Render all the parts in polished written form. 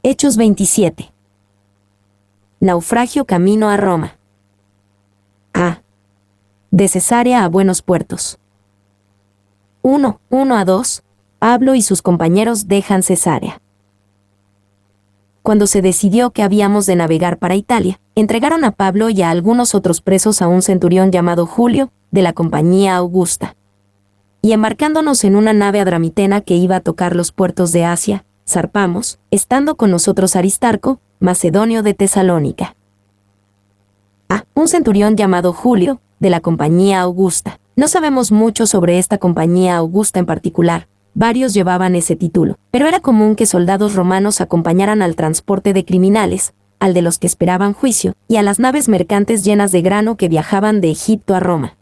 Hechos 27. Naufragio camino a Roma. A. De Cesarea a Buenos Puertos. 1:1-2. Pablo y sus compañeros dejan Cesarea. Cuando se decidió que habíamos de navegar para Italia, entregaron a Pablo y a algunos otros presos a un centurión llamado Julio, de la compañía Augusta. Y embarcándonos en una nave adramitena que iba a tocar los puertos de Asia, zarpamos, estando con nosotros Aristarco, macedonio de Tesalónica. A. Un centurión llamado Julio, de la compañía Augusta. No sabemos mucho sobre esta compañía Augusta en particular. Varios llevaban ese título, pero era común que soldados romanos acompañaran al transporte de criminales, al de los que esperaban juicio, y a las naves mercantes llenas de grano que viajaban de Egipto a Roma.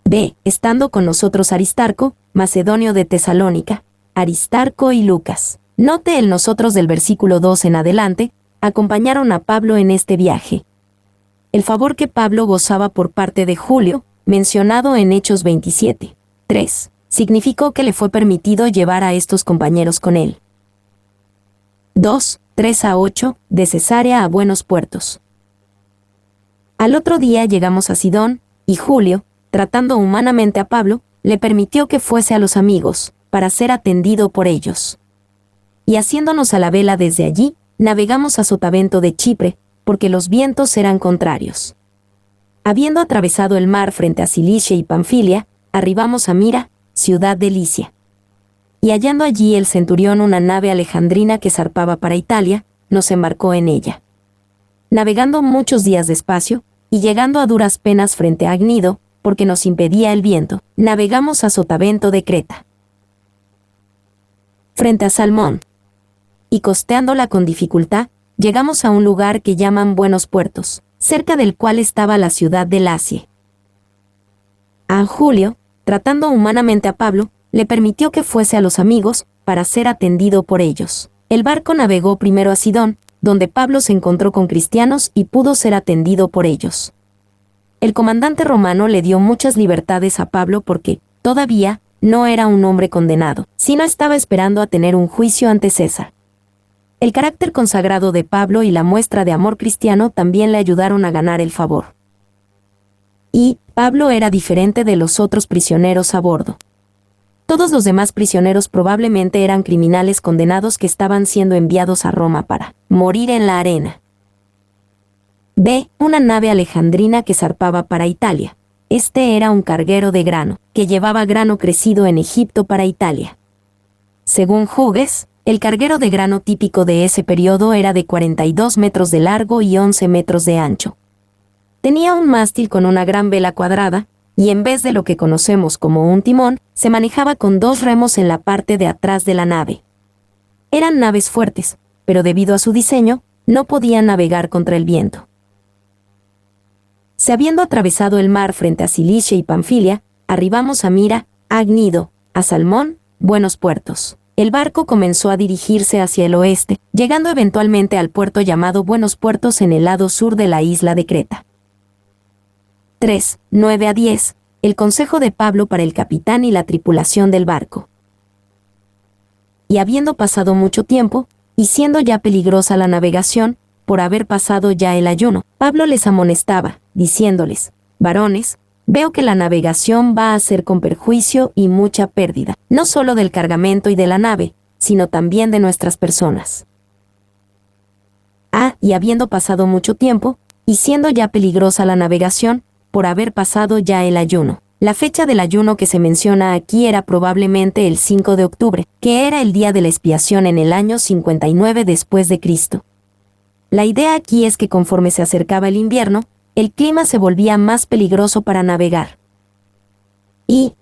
B. Estando con nosotros Aristarco, macedonio de Tesalónica, Aristarco y Lucas. Note el nosotros del versículo 2 en adelante, acompañaron a Pablo en este viaje. El favor que Pablo gozaba por parte de Julio, mencionado en Hechos 27:3, significó que le fue permitido llevar a estos compañeros con él. 2:3-8, de Cesarea a Buenos Puertos. Al otro día llegamos a Sidón, y Julio, tratando humanamente a Pablo, le permitió que fuese a los amigos, para ser atendido por ellos. Y haciéndonos a la vela desde allí, navegamos a Sotavento de Chipre, porque los vientos eran contrarios. Habiendo atravesado el mar frente a Cilicia y Panfilia, arribamos a Mira, ciudad de Licia. Y hallando allí el centurión una nave alejandrina que zarpaba para Italia, nos embarcó en ella. Navegando muchos días despacio, y llegando a duras penas frente a Agnido, porque nos impedía el viento, navegamos a Sotavento de Creta. Frente a Salmón. Y costeándola con dificultad, llegamos a un lugar que llaman Buenos Puertos, cerca del cual estaba la ciudad de Lacie. A Julio, tratando humanamente a Pablo, le permitió que fuese a los amigos, para ser atendido por ellos. El barco navegó primero a Sidón, donde Pablo se encontró con cristianos y pudo ser atendido por ellos. El comandante romano le dio muchas libertades a Pablo porque, todavía, no era un hombre condenado, sino estaba esperando a tener un juicio ante César. El carácter consagrado de Pablo y la muestra de amor cristiano también le ayudaron a ganar el favor. Y Pablo era diferente de los otros prisioneros a bordo. Todos los demás prisioneros probablemente eran criminales condenados que estaban siendo enviados a Roma para morir en la arena. B. Una nave alejandrina que zarpaba para Italia. Este era un carguero de grano, que llevaba grano crecido en Egipto para Italia. Según Hughes, el carguero de grano típico de ese periodo era de 42 metros de largo y 11 metros de ancho. Tenía un mástil con una gran vela cuadrada, y en vez de lo que conocemos como un timón, se manejaba con 2 remos en la parte de atrás de la nave. Eran naves fuertes, pero debido a su diseño, no podían navegar contra el viento. Se habiendo atravesado el mar frente a Cilicia y Panfilia, arribamos a Mira, a Agnido, a Salmón, Buenos Puertos. El barco comenzó a dirigirse hacia el oeste, llegando eventualmente al puerto llamado Buenos Puertos en el lado sur de la isla de Creta. 3:9-10. El consejo de Pablo para el capitán y la tripulación del barco. Y habiendo pasado mucho tiempo, y siendo ya peligrosa la navegación, por haber pasado ya el ayuno, Pablo les amonestaba, diciéndoles: varones, veo que la navegación va a ser con perjuicio y mucha pérdida, no solo del cargamento y de la nave, sino también de nuestras personas. Y habiendo pasado mucho tiempo, y siendo ya peligrosa la navegación, por haber pasado ya el ayuno. La fecha del ayuno que se menciona aquí era probablemente el 5 de octubre, que era el día de la expiación en el año 59 después de Cristo. La idea aquí es que conforme se acercaba el invierno, el clima se volvía más peligroso para navegar. Y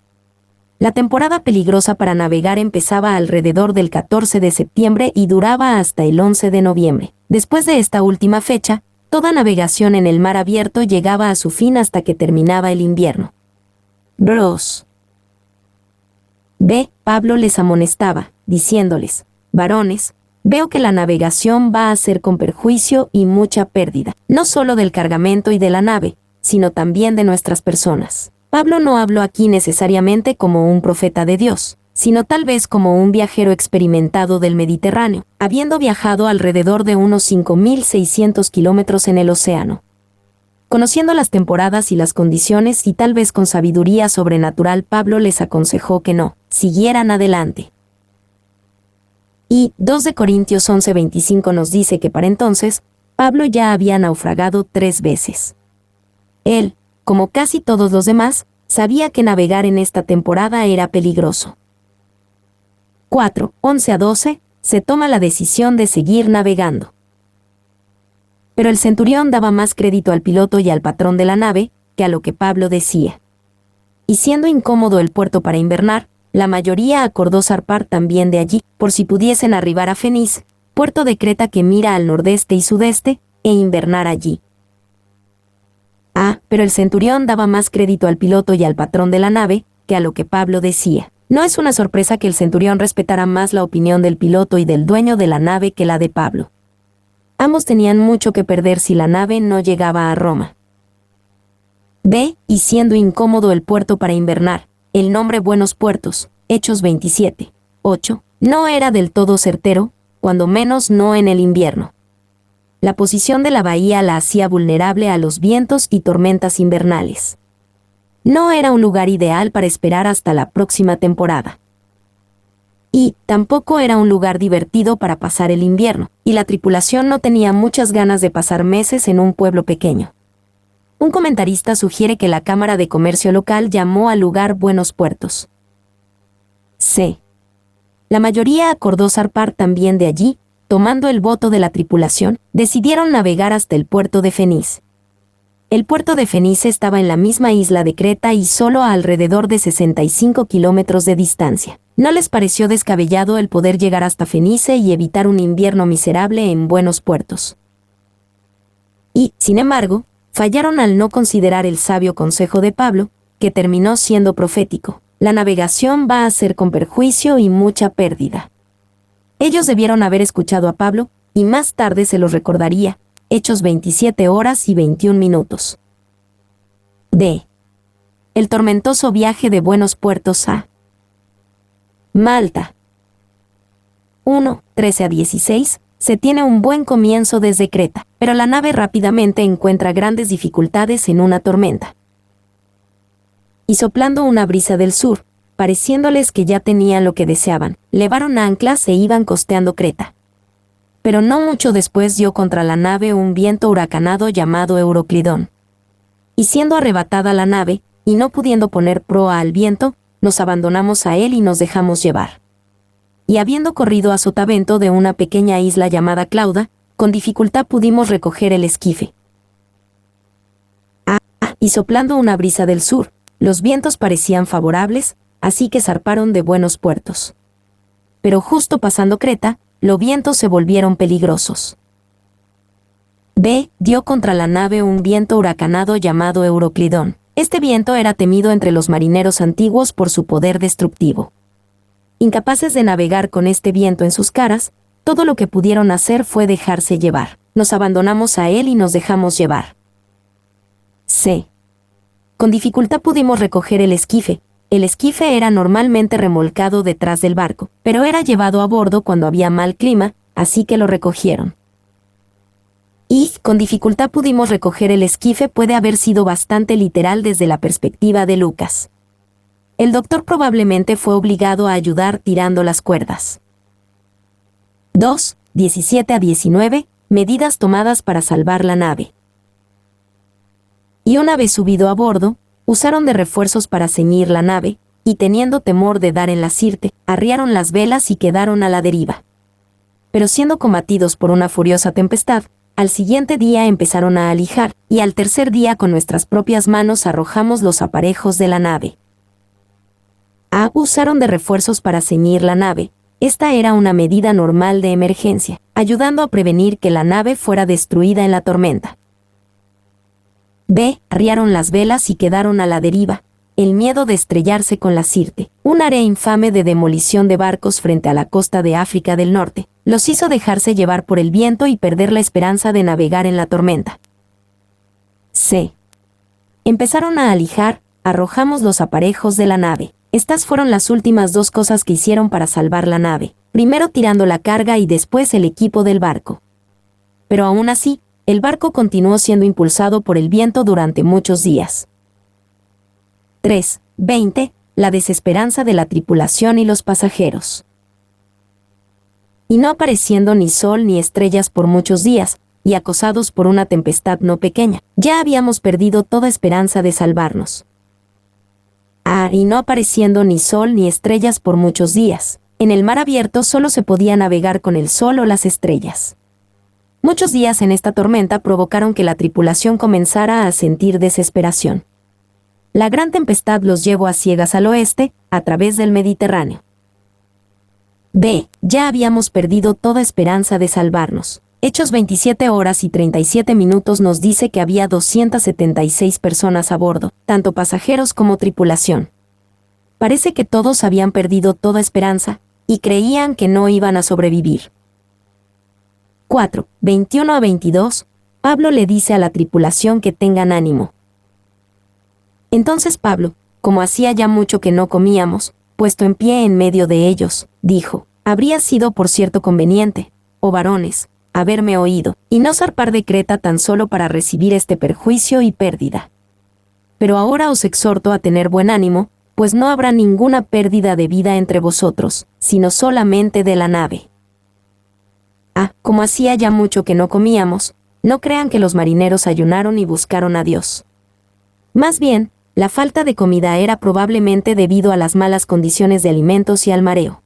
la temporada peligrosa para navegar empezaba alrededor del 14 de septiembre y duraba hasta el 11 de noviembre. Después de esta última fecha, toda navegación en el mar abierto llegaba a su fin hasta que terminaba el invierno. Bros. B. Pablo les amonestaba, diciéndoles: varones, veo que la navegación va a ser con perjuicio y mucha pérdida, no solo del cargamento y de la nave, sino también de nuestras personas. Pablo no habló aquí necesariamente como un profeta de Dios, sino tal vez como un viajero experimentado del Mediterráneo, habiendo viajado alrededor de unos 5.600 kilómetros en el océano. Conociendo las temporadas y las condiciones y tal vez con sabiduría sobrenatural, Pablo les aconsejó que no siguieran adelante. Y 2 de Corintios 11:25 nos dice que para entonces, Pablo ya había naufragado 3 veces. Él, como casi todos los demás, sabía que navegar en esta temporada era peligroso. 4, 11 a 12, se toma la decisión de seguir navegando. Pero el centurión daba más crédito al piloto y al patrón de la nave que a lo que Pablo decía. Y siendo incómodo el puerto para invernar, la mayoría acordó zarpar también de allí, por si pudiesen arribar a Fenice, puerto de Creta que mira al nordeste y sudeste, e invernar allí. Pero el centurión daba más crédito al piloto y al patrón de la nave que a lo que Pablo decía. No es una sorpresa que el centurión respetara más la opinión del piloto y del dueño de la nave que la de Pablo. Ambos tenían mucho que perder si la nave no llegaba a Roma. Y siendo incómodo el puerto para invernar, el nombre Buenos Puertos, Hechos 27, 8, no era del todo certero, cuando menos no en el invierno. La posición de la bahía la hacía vulnerable a los vientos y tormentas invernales. No era un lugar ideal para esperar hasta la próxima temporada. Y tampoco era un lugar divertido para pasar el invierno, y la tripulación no tenía muchas ganas de pasar meses en un pueblo pequeño. Un comentarista sugiere que la Cámara de Comercio local llamó al lugar Buenos Puertos. La mayoría acordó zarpar también de allí, tomando el voto de la tripulación, decidieron navegar hasta el puerto de Fenice. El puerto de Fenice estaba en la misma isla de Creta y solo a alrededor de 65 kilómetros de distancia. No les pareció descabellado el poder llegar hasta Fenice y evitar un invierno miserable en Buenos Puertos. Y, sin embargo, fallaron al no considerar el sabio consejo de Pablo, que terminó siendo profético. La navegación va a ser con perjuicio y mucha pérdida. Ellos debieron haber escuchado a Pablo, y más tarde se los recordaría, Hechos 27 horas y 21 minutos. El tormentoso viaje de Buenos Puertos a Malta. 1, 13 a 16, se tiene un buen comienzo desde Creta, pero la nave rápidamente encuentra grandes dificultades en una tormenta. Y soplando una brisa del sur, pareciéndoles que ya tenían lo que deseaban, levaron anclas e iban costeando Creta. Pero no mucho después dio contra la nave un viento huracanado llamado Euroclidón. Y siendo arrebatada la nave, y no pudiendo poner proa al viento, nos abandonamos a él y nos dejamos llevar. Y habiendo corrido a sotavento de una pequeña isla llamada Clauda, con dificultad pudimos recoger el esquife. Y soplando una brisa del sur, los vientos parecían favorables, así que zarparon de Buenos Puertos. Pero justo pasando Creta, los vientos se volvieron peligrosos. Dio contra la nave un viento huracanado llamado Euroclidón. Este viento era temido entre los marineros antiguos por su poder destructivo. Incapaces de navegar con este viento en sus caras, todo lo que pudieron hacer fue dejarse llevar. Nos abandonamos a él y nos dejamos llevar. Con dificultad pudimos recoger el esquife. El esquife era normalmente remolcado detrás del barco, pero era llevado a bordo cuando había mal clima, así que lo recogieron. Y, con dificultad pudimos recoger el esquife puede haber sido bastante literal desde la perspectiva de Lucas. El doctor probablemente fue obligado a ayudar tirando las cuerdas. 2, 17 a 19, medidas tomadas para salvar la nave. Y una vez subido a bordo, usaron de refuerzos para ceñir la nave, y teniendo temor de dar en la sirte, arriaron las velas y quedaron a la deriva. Pero siendo combatidos por una furiosa tempestad, al siguiente día empezaron a alijar, y al tercer día con nuestras propias manos arrojamos los aparejos de la nave. Usaron de refuerzos para ceñir la nave. Esta era una medida normal de emergencia, ayudando a prevenir que la nave fuera destruida en la tormenta. Arriaron las velas y quedaron a la deriva, el miedo de estrellarse con la Sirte, un área infame de demolición de barcos frente a la costa de África del Norte, los hizo dejarse llevar por el viento y perder la esperanza de navegar en la tormenta. Empezaron a alijar, arrojamos los aparejos de la nave. Estas fueron las últimas dos cosas que hicieron para salvar la nave, primero tirando la carga y después el equipo del barco. Pero aún así, el barco continuó siendo impulsado por el viento durante muchos días. 3:20. La desesperanza de la tripulación y los pasajeros. Y no apareciendo ni sol ni estrellas por muchos días, y acosados por una tempestad no pequeña, ya habíamos perdido toda esperanza de salvarnos. Y no apareciendo ni sol ni estrellas por muchos días. En el mar abierto solo se podía navegar con el sol o las estrellas. Muchos días en esta tormenta provocaron que la tripulación comenzara a sentir desesperación. La gran tempestad los llevó a ciegas al oeste, a través del Mediterráneo. Ya habíamos perdido toda esperanza de salvarnos. Hechos 27 horas y 37 minutos nos dice que había 276 personas a bordo, tanto pasajeros como tripulación. Parece que todos habían perdido toda esperanza, y creían que no iban a sobrevivir. 4:21-22, Pablo le dice a la tripulación que tengan ánimo. Entonces Pablo, como hacía ya mucho que no comíamos, puesto en pie en medio de ellos, dijo: habría sido por cierto conveniente, oh varones, haberme oído, y no zarpar de Creta tan solo para recibir este perjuicio y pérdida. Pero ahora os exhorto a tener buen ánimo, pues no habrá ninguna pérdida de vida entre vosotros, sino solamente de la nave. Como hacía ya mucho que no comíamos, no crean que los marineros ayunaron y buscaron a Dios. Más bien, la falta de comida era probablemente debido a las malas condiciones de alimentos y al mareo.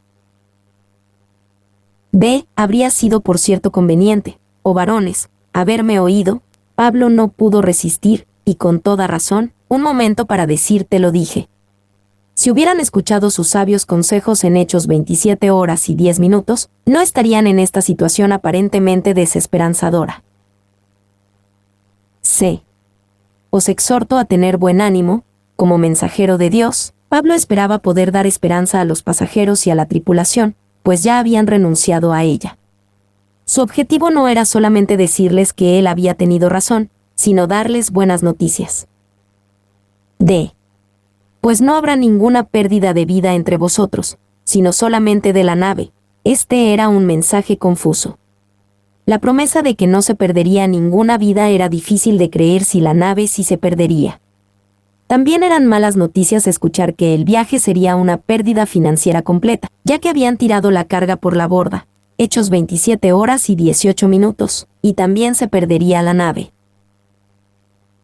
Habría sido por cierto conveniente, oh varones, haberme oído. Pablo no pudo resistir, y con toda razón, un momento para decirte lo dije. Si hubieran escuchado sus sabios consejos en Hechos 27 horas y 10 minutos, no estarían en esta situación aparentemente desesperanzadora. Os exhorto a tener buen ánimo. Como mensajero de Dios, Pablo esperaba poder dar esperanza a los pasajeros y a la tripulación, pues ya habían renunciado a ella. Su objetivo no era solamente decirles que él había tenido razón, sino darles buenas noticias. Pues no habrá ninguna pérdida de vida entre vosotros, sino solamente de la nave. Este era un mensaje confuso. La promesa de que no se perdería ninguna vida era difícil de creer si la nave sí se perdería. También eran malas noticias escuchar que el viaje sería una pérdida financiera completa, ya que habían tirado la carga por la borda, Hechos 27 horas y 18 minutos, y también se perdería la nave.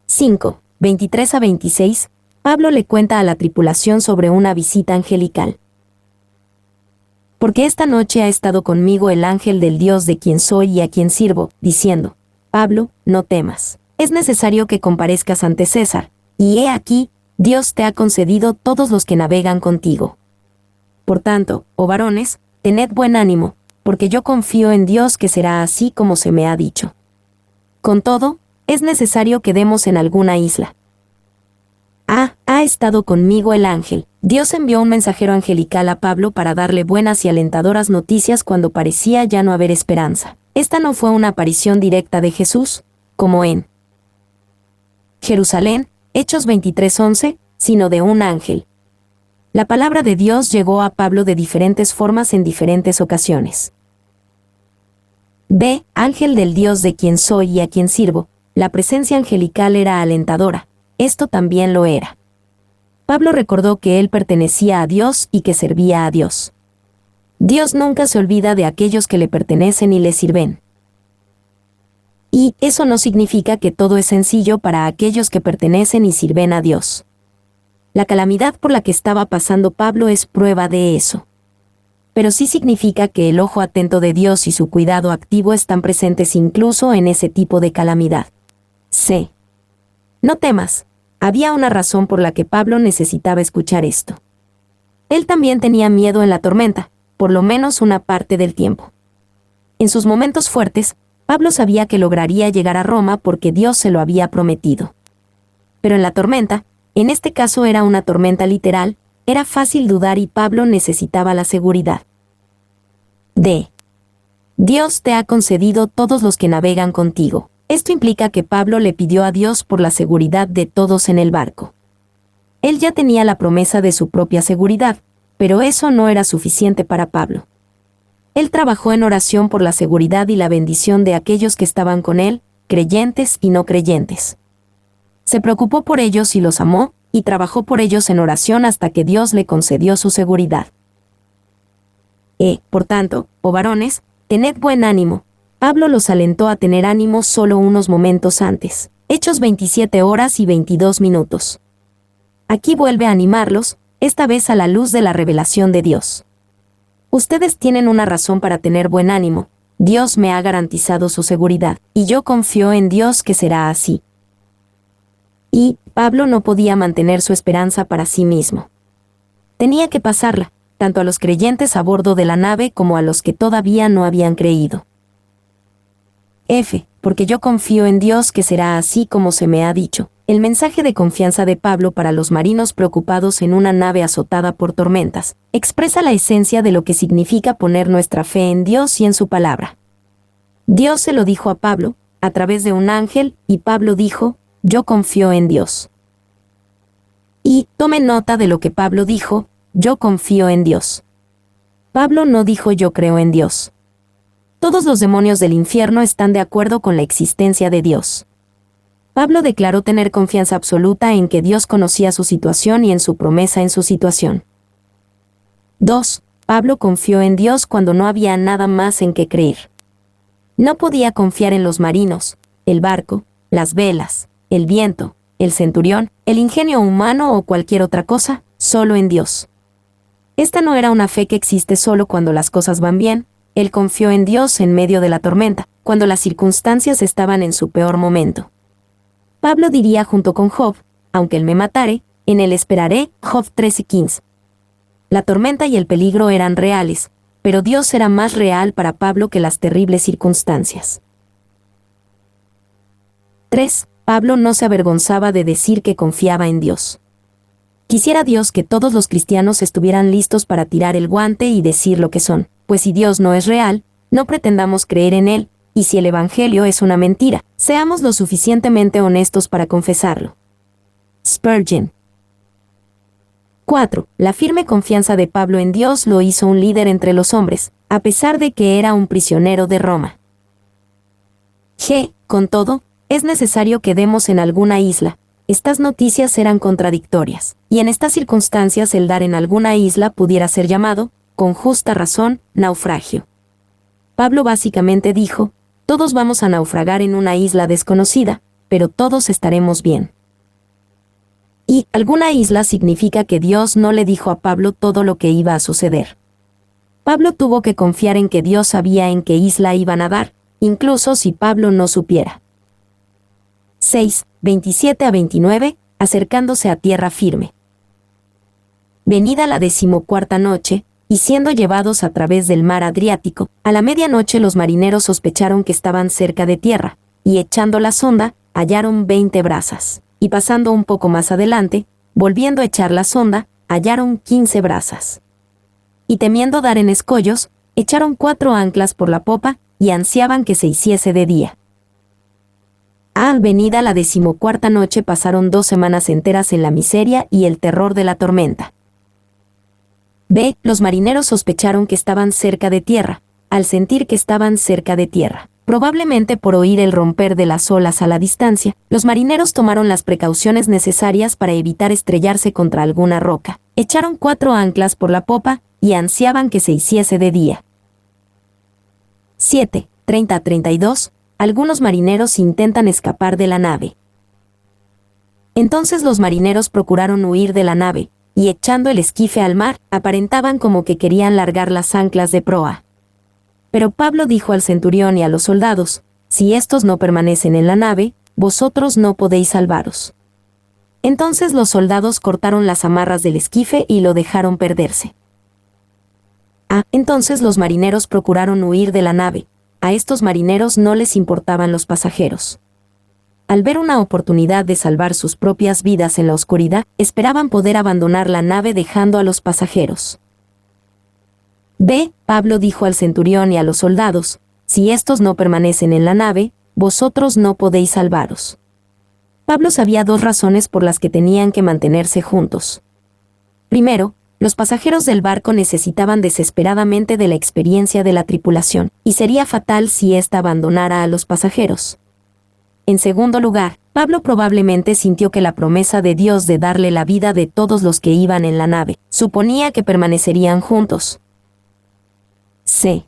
5:23-26, Pablo le cuenta a la tripulación sobre una visita angelical. Porque esta noche ha estado conmigo el ángel del Dios de quien soy y a quien sirvo, diciendo: Pablo, no temas. Es necesario que comparezcas ante César, y he aquí, Dios te ha concedido todos los que navegan contigo. Por tanto, oh varones, tened buen ánimo, porque yo confío en Dios que será así como se me ha dicho. Con todo, es necesario que demos en alguna isla. Ha estado conmigo el ángel. Dios envió un mensajero angelical a Pablo para darle buenas y alentadoras noticias cuando parecía ya no haber esperanza. Esta no fue una aparición directa de Jesús, como en Jerusalén, Hechos 23:11, sino de un ángel. La palabra de Dios llegó a Pablo de diferentes formas en diferentes ocasiones. Ángel del Dios de quien soy y a quien sirvo. La presencia angelical era alentadora. Esto también lo era. Pablo recordó que él pertenecía a Dios y que servía a Dios. Dios nunca se olvida de aquellos que le pertenecen y le sirven. Y eso no significa que todo es sencillo para aquellos que pertenecen y sirven a Dios. La calamidad por la que estaba pasando Pablo es prueba de eso. Pero sí significa que el ojo atento de Dios y su cuidado activo están presentes incluso en ese tipo de calamidad. No temas. Había una razón por la que Pablo necesitaba escuchar esto. Él también tenía miedo en la tormenta, por lo menos una parte del tiempo. En sus momentos fuertes, Pablo sabía que lograría llegar a Roma porque Dios se lo había prometido. Pero en la tormenta, en este caso era una tormenta literal, era fácil dudar y Pablo necesitaba la seguridad. Dios te ha concedido todos los que navegan contigo. Esto implica que Pablo le pidió a Dios por la seguridad de todos en el barco. Él ya tenía la promesa de su propia seguridad, pero eso no era suficiente para Pablo. Él trabajó en oración por la seguridad y la bendición de aquellos que estaban con él, creyentes y no creyentes. Se preocupó por ellos y los amó, y trabajó por ellos en oración hasta que Dios le concedió su seguridad. Por tanto, oh varones, tened buen ánimo. Pablo los alentó a tener ánimo solo unos momentos antes. Hechos 27 horas y 22 minutos. Aquí vuelve a animarlos, esta vez a la luz de la revelación de Dios. Ustedes tienen una razón para tener buen ánimo. Dios me ha garantizado su seguridad, y yo confío en Dios que será así. Y Pablo no podía mantener su esperanza para sí mismo. Tenía que pasarla, tanto a los creyentes a bordo de la nave como a los que todavía no habían creído. Porque yo confío en Dios que será así como se me ha dicho. El mensaje de confianza de Pablo para los marinos preocupados en una nave azotada por tormentas, expresa la esencia de lo que significa poner nuestra fe en Dios y en su palabra. Dios se lo dijo a Pablo, a través de un ángel, y Pablo dijo, yo confío en Dios. Y tome nota de lo que Pablo dijo, yo confío en Dios. Pablo no dijo yo creo en Dios. Todos los demonios del infierno están de acuerdo con la existencia de Dios. Pablo declaró tener confianza absoluta en que Dios conocía su situación y en su promesa en su situación. 2. Pablo confió en Dios cuando no había nada más en qué creer. No podía confiar en los marinos, el barco, las velas, el viento, el centurión, el ingenio humano o cualquier otra cosa, solo en Dios. Esta no era una fe que existe solo cuando las cosas van bien. Él confió en Dios en medio de la tormenta, cuando las circunstancias estaban en su peor momento. Pablo diría junto con Job, aunque él me matare, en él esperaré, Job 13:15. La tormenta y el peligro eran reales, pero Dios era más real para Pablo que las terribles circunstancias. 3. Pablo no se avergonzaba de decir que confiaba en Dios. Quisiera Dios que todos los cristianos estuvieran listos para tirar el guante y decir lo que son, pues si Dios no es real, no pretendamos creer en Él, y si el Evangelio es una mentira, seamos lo suficientemente honestos para confesarlo. Spurgeon. 4. La firme confianza de Pablo en Dios lo hizo un líder entre los hombres, a pesar de que era un prisionero de Roma. Con todo, es necesario que demos en alguna isla. Estas noticias eran contradictorias, y en estas circunstancias el dar en alguna isla pudiera ser llamado, con justa razón, naufragio. Pablo básicamente dijo, todos vamos a naufragar en una isla desconocida, pero todos estaremos bien. Y alguna isla significa que Dios no le dijo a Pablo todo lo que iba a suceder. Pablo tuvo que confiar en que Dios sabía en qué isla iban a dar, incluso si Pablo no supiera. 6, 27 a 29, acercándose a tierra firme. Venida la 14ª noche, y siendo llevados a través del mar Adriático, a la medianoche los marineros sospecharon que estaban cerca de tierra, y echando la sonda, hallaron 20 brazas, y pasando un poco más adelante, volviendo a echar la sonda, hallaron 15 brazas. Y temiendo dar en escollos, echaron 4 anclas por la popa, y ansiaban que se hiciese de día. Venida la 14ª noche pasaron 2 semanas enteras en la miseria y el terror de la tormenta. Los marineros sospecharon que estaban cerca de tierra, al sentir que estaban cerca de tierra. Probablemente por oír el romper de las olas a la distancia, los marineros tomaron las precauciones necesarias para evitar estrellarse contra alguna roca. Echaron 4 anclas por la popa y ansiaban que se hiciese de día. 7, 30 a 32. Algunos marineros intentan escapar de la nave. Entonces los marineros procuraron huir de la nave, y echando el esquife al mar, aparentaban como que querían largar las anclas de proa. Pero Pablo dijo al centurión y a los soldados, si estos no permanecen en la nave, vosotros no podéis salvaros. Entonces los soldados cortaron las amarras del esquife y lo dejaron perderse. Entonces los marineros procuraron huir de la nave. A estos marineros no les importaban los pasajeros. Al ver una oportunidad de salvar sus propias vidas en la oscuridad, esperaban poder abandonar la nave dejando a los pasajeros. Pablo dijo al centurión y a los soldados, si estos no permanecen en la nave, vosotros no podéis salvaros. Pablo sabía dos razones por las que tenían que mantenerse juntos. Primero, los pasajeros del barco necesitaban desesperadamente de la experiencia de la tripulación, y sería fatal si ésta abandonara a los pasajeros. En segundo lugar, Pablo probablemente sintió que la promesa de Dios de darle la vida de todos los que iban en la nave suponía que permanecerían juntos. C.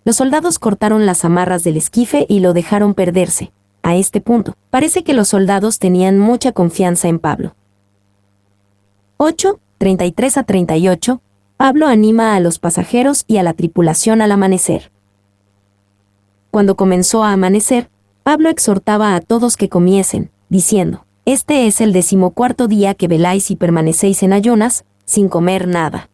Los soldados cortaron las amarras del esquife y lo dejaron perderse. A este punto, parece que los soldados tenían mucha confianza en Pablo. 8, 33 a 38, Pablo anima a los pasajeros y a la tripulación al amanecer. Cuando comenzó a amanecer, Pablo exhortaba a todos que comiesen, diciendo: Este es el 14º día que veláis y permanecéis en ayunas, sin comer nada.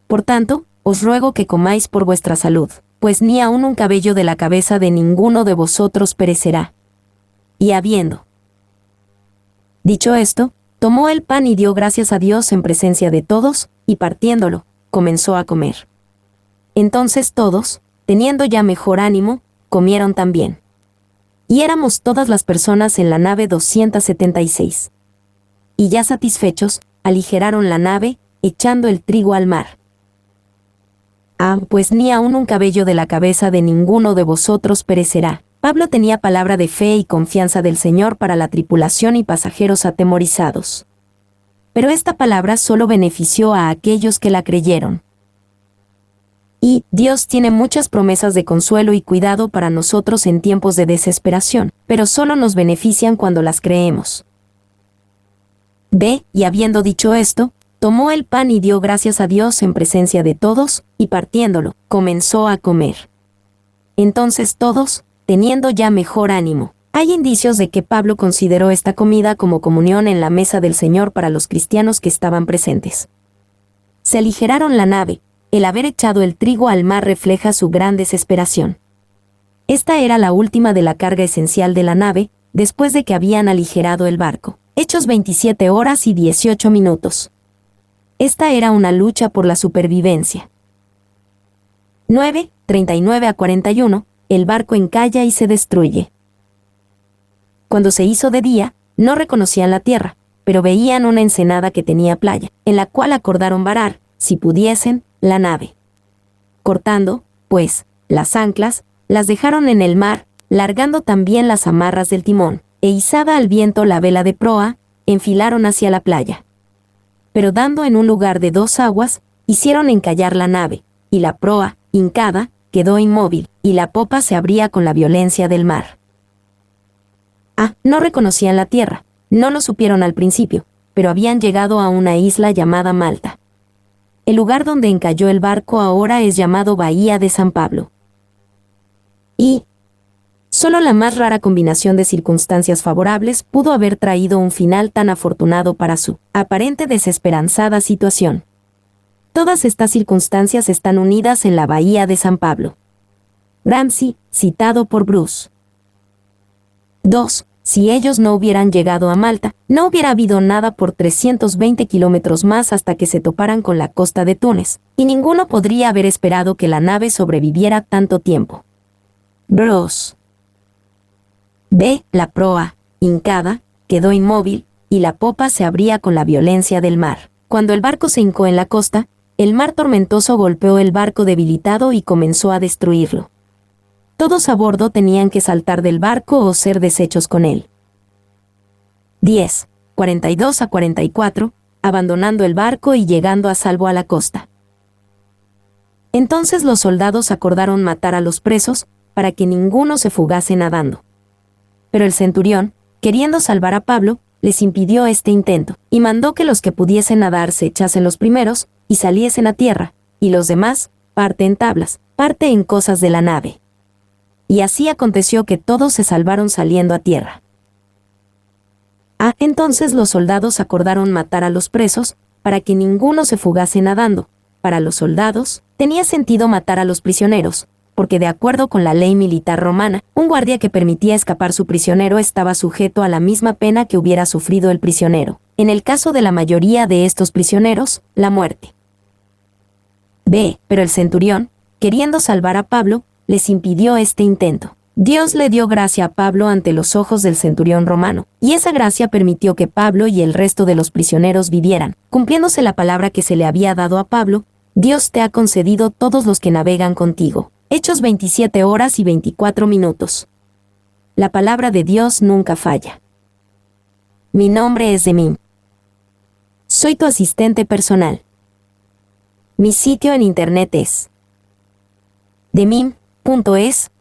Por tanto, os ruego que comáis por vuestra salud, pues ni aun un cabello de la cabeza de ninguno de vosotros perecerá. Y habiendo dicho esto, tomó el pan y dio gracias a Dios en presencia de todos, y partiéndolo, comenzó a comer. Entonces todos, teniendo ya mejor ánimo, comieron también. Y éramos todas las personas en la nave 276. Y ya satisfechos, aligeraron la nave, echando el trigo al mar. Pues ni aun un cabello de la cabeza de ninguno de vosotros perecerá. Pablo tenía palabra de fe y confianza del Señor para la tripulación y pasajeros atemorizados. Pero esta palabra solo benefició a aquellos que la creyeron. Y Dios tiene muchas promesas de consuelo y cuidado para nosotros en tiempos de desesperación, pero solo nos benefician cuando las creemos. B. Y habiendo dicho esto, tomó el pan y dio gracias a Dios en presencia de todos, y partiéndolo, comenzó a comer. Entonces todos, teniendo ya mejor ánimo. Hay indicios de que Pablo consideró esta comida como comunión en la mesa del Señor para los cristianos que estaban presentes. Se aligeraron la nave. El haber echado el trigo al mar refleja su gran desesperación. Esta era la última de la carga esencial de la nave, después de que habían aligerado el barco. Hechos 27 horas y 18 minutos. Esta era una lucha por la supervivencia. 9, 39 a 41. El barco encalla y se destruye. Cuando se hizo de día, no reconocían la tierra, pero veían una ensenada que tenía playa, en la cual acordaron varar, si pudiesen, la nave. Cortando, pues, las anclas, las dejaron en el mar, largando también las amarras del timón, e izada al viento la vela de proa, enfilaron hacia la playa. Pero dando en un lugar de 2 aguas, hicieron encallar la nave, y la proa, hincada, quedó inmóvil, y la popa se abría con la violencia del mar. No reconocían la tierra, no lo supieron al principio, pero habían llegado a una isla llamada Malta. El lugar donde encalló el barco ahora es llamado Bahía de San Pablo. Y solo la más rara combinación de circunstancias favorables pudo haber traído un final tan afortunado para su aparente desesperanzada situación. Todas estas circunstancias están unidas en la Bahía de San Pablo. Ramsay, citado por Bruce. 2. Si ellos no hubieran llegado a Malta, no hubiera habido nada por 320 kilómetros más hasta que se toparan con la costa de Túnez, y ninguno podría haber esperado que la nave sobreviviera tanto tiempo. Bruce. B. La proa, hincada, quedó inmóvil, y la popa se abría con la violencia del mar. Cuando el barco se hincó en la costa, el mar tormentoso golpeó el barco debilitado y comenzó a destruirlo. Todos a bordo tenían que saltar del barco o ser deshechos con él. 10, 42 a 44, abandonando el barco y llegando a salvo a la costa. Entonces los soldados acordaron matar a los presos, para que ninguno se fugase nadando. Pero el centurión, queriendo salvar a Pablo, les impidió este intento, y mandó que los que pudiesen nadar se echasen los primeros, y saliesen a tierra, y los demás, parte en tablas, parte en cosas de la nave. Y así aconteció que todos se salvaron saliendo a tierra. Entonces los soldados acordaron matar a los presos, para que ninguno se fugase nadando. Para los soldados, tenía sentido matar a los prisioneros, porque de acuerdo con la ley militar romana, un guardia que permitía escapar su prisionero estaba sujeto a la misma pena que hubiera sufrido el prisionero. En el caso de la mayoría de estos prisioneros, la muerte. B. Pero el centurión, queriendo salvar a Pablo, les impidió este intento. Dios le dio gracia a Pablo ante los ojos del centurión romano, y esa gracia permitió que Pablo y el resto de los prisioneros vivieran. Cumpliéndose la palabra que se le había dado a Pablo, Dios te ha concedido todos los que navegan contigo. Hechos 27 horas y 24 minutos. La palabra de Dios nunca falla. Mi nombre es Demim. Soy tu asistente personal. Mi sitio en internet es demim.es.tl